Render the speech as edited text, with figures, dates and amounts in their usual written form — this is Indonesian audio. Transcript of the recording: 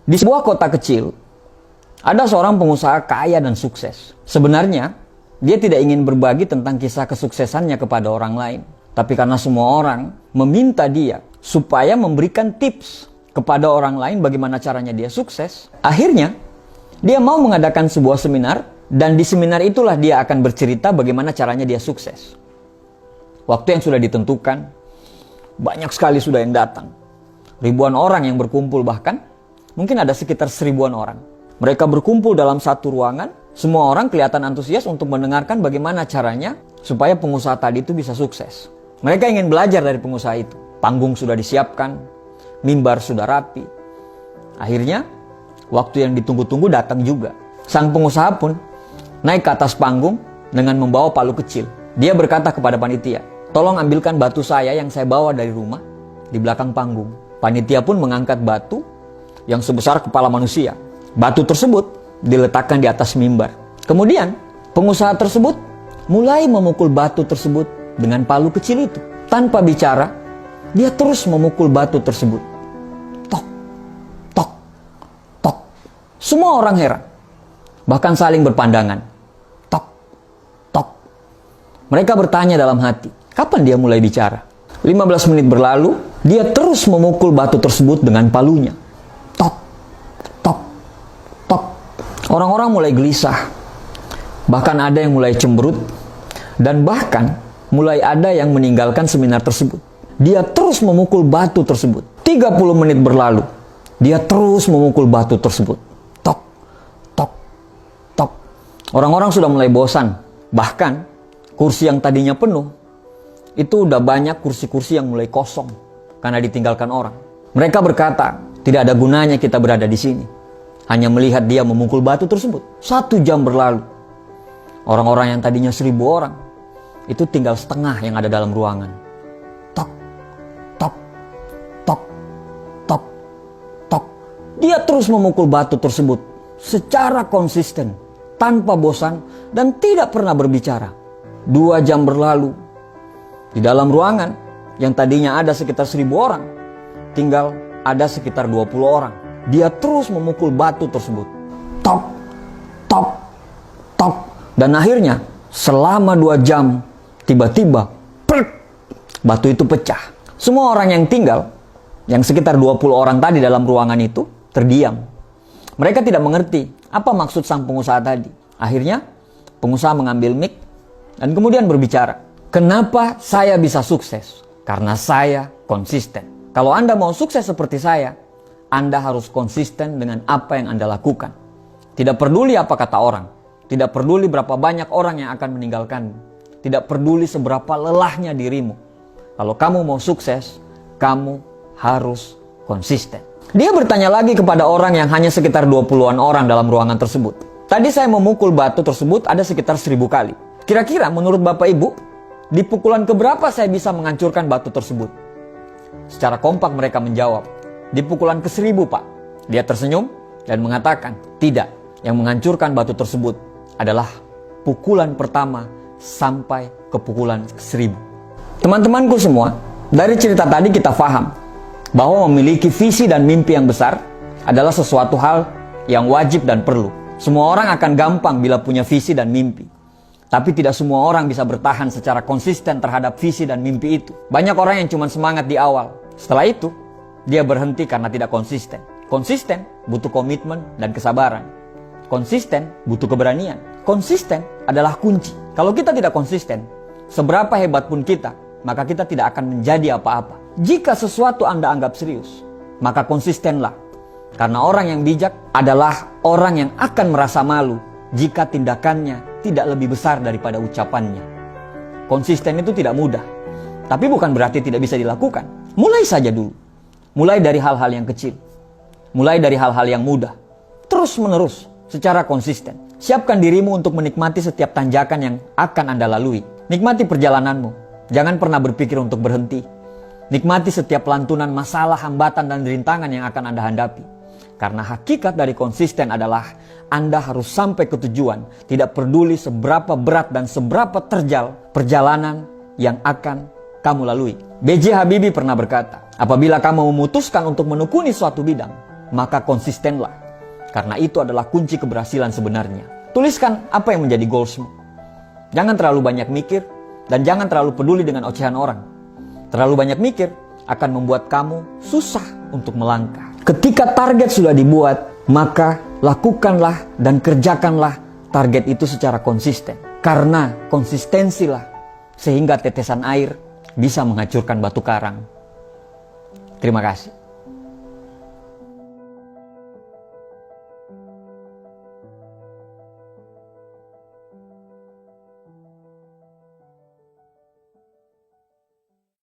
Di sebuah kota kecil, ada seorang pengusaha kaya dan sukses. Sebenarnya, dia tidak ingin berbagi tentang kisah kesuksesannya kepada orang lain. Tapi karena semua orang meminta dia supaya memberikan tips kepada orang lain bagaimana caranya dia sukses, akhirnya dia mau mengadakan sebuah seminar, dan di seminar itulah dia akan bercerita bagaimana caranya dia sukses. Waktu yang sudah ditentukan, banyak sekali sudah yang datang. Ribuan orang yang berkumpul, bahkan mungkin ada sekitar 1000-an orang. Mereka berkumpul dalam satu ruangan, semua orang kelihatan antusias untuk mendengarkan bagaimana caranya supaya pengusaha tadi itu bisa sukses. Mereka ingin belajar dari pengusaha itu. Panggung sudah disiapkan, mimbar sudah rapi. Akhirnya, waktu yang ditunggu-tunggu datang juga. Sang pengusaha pun naik ke atas panggung dengan membawa palu kecil. Dia berkata kepada panitia, "Tolong ambilkan batu saya yang saya bawa dari rumah di belakang panggung." Panitia pun mengangkat batu yang sebesar kepala manusia. Batu tersebut diletakkan di atas mimbar. Kemudian, pengusaha tersebut mulai memukul batu tersebut dengan palu kecil itu. Tanpa bicara, dia terus memukul batu tersebut. Tok, tok, tok. Semua orang heran. Bahkan saling berpandangan. Tok, tok. Mereka bertanya dalam hati, kapan dia mulai bicara? 15 menit berlalu, dia terus memukul batu tersebut dengan palunya. Tok, tok, tok. Orang-orang mulai gelisah. Bahkan ada yang mulai cemberut. Dan bahkan mulai ada yang meninggalkan seminar tersebut. Dia terus memukul batu tersebut. 30 menit berlalu, dia terus memukul batu tersebut. Tok, tok, tok. Orang-orang sudah mulai bosan. Bahkan kursi yang tadinya penuh, itu udah banyak kursi-kursi yang mulai kosong karena ditinggalkan orang. Mereka berkata, tidak ada gunanya kita berada di sini. Hanya melihat dia memukul batu tersebut. 1 jam berlalu. Orang-orang yang tadinya 1000 orang, itu tinggal setengah yang ada dalam ruangan. Tok, tok, tok, tok, tok. Dia terus memukul batu tersebut secara konsisten, tanpa bosan, dan tidak pernah berbicara. 2 jam berlalu. Di dalam ruangan yang tadinya ada sekitar 1000 orang, tinggal ada sekitar 20 orang. Dia terus memukul batu tersebut. Tok, tok, tok. Dan akhirnya selama 2 jam, tiba-tiba batu itu pecah. Semua orang yang tinggal, yang sekitar 20 orang tadi dalam ruangan itu, terdiam. Mereka tidak mengerti apa maksud sang pengusaha tadi. Akhirnya pengusaha mengambil mic dan kemudian berbicara. Kenapa saya bisa sukses? Karena saya konsisten. Kalau Anda mau sukses seperti saya, Anda harus konsisten dengan apa yang Anda lakukan. Tidak peduli apa kata orang. Tidak peduli berapa banyak orang yang akan meninggalkanmu. Tidak peduli seberapa lelahnya dirimu. Kalau kamu mau sukses, kamu harus konsisten. Dia bertanya lagi kepada orang yang hanya sekitar 20-an orang dalam ruangan tersebut. Tadi saya memukul batu tersebut ada sekitar 1000 kali. Kira-kira menurut Bapak Ibu, di pukulan keberapa saya bisa menghancurkan batu tersebut? Secara kompak mereka menjawab, di pukulan ke-1000, Pak. Dia tersenyum dan mengatakan, tidak. Yang menghancurkan batu tersebut adalah pukulan pertama sampai ke pukulan ke-1000. Teman-temanku semua, dari cerita tadi kita paham bahwa memiliki visi dan mimpi yang besar adalah sesuatu hal yang wajib dan perlu. Semua orang akan gampang bila punya visi dan mimpi. Tapi tidak semua orang bisa bertahan secara konsisten terhadap visi dan mimpi itu. Banyak orang yang cuma semangat di awal. Setelah itu, dia berhenti karena tidak konsisten. Konsisten butuh komitmen dan kesabaran. Konsisten butuh keberanian. Konsisten adalah kunci. Kalau kita tidak konsisten, seberapa hebat pun kita, maka kita tidak akan menjadi apa-apa. Jika sesuatu Anda anggap serius, maka konsistenlah. Karena orang yang bijak adalah orang yang akan merasa malu jika tindakannya tidak lebih besar daripada ucapannya. Konsisten itu tidak mudah, tapi bukan berarti tidak bisa dilakukan. Mulai saja dulu. Mulai dari hal-hal yang kecil. Mulai dari hal-hal yang mudah. Terus menerus, secara konsisten. Siapkan dirimu untuk menikmati setiap tanjakan yang akan Anda lalui. Nikmati perjalananmu. Jangan pernah berpikir untuk berhenti. Nikmati setiap lantunan masalah, hambatan, dan rintangan yang akan Anda hadapi. Karena hakikat dari konsisten adalah Anda harus sampai ke tujuan. Tidak peduli seberapa berat dan seberapa terjal perjalanan yang akan kamu lalui. B.J. Habibie pernah berkata, apabila kamu memutuskan untuk menekuni suatu bidang, maka konsistenlah. Karena itu adalah kunci keberhasilan sebenarnya. Tuliskan apa yang menjadi goalsmu. Jangan terlalu banyak mikir dan jangan terlalu peduli dengan ocehan orang. Terlalu banyak mikir akan membuat kamu susah untuk melangkah. Ketika target sudah dibuat, maka lakukanlah dan kerjakanlah target itu secara konsisten. Karena konsistensilah sehingga tetesan air bisa menghancurkan batu karang. Terima kasih.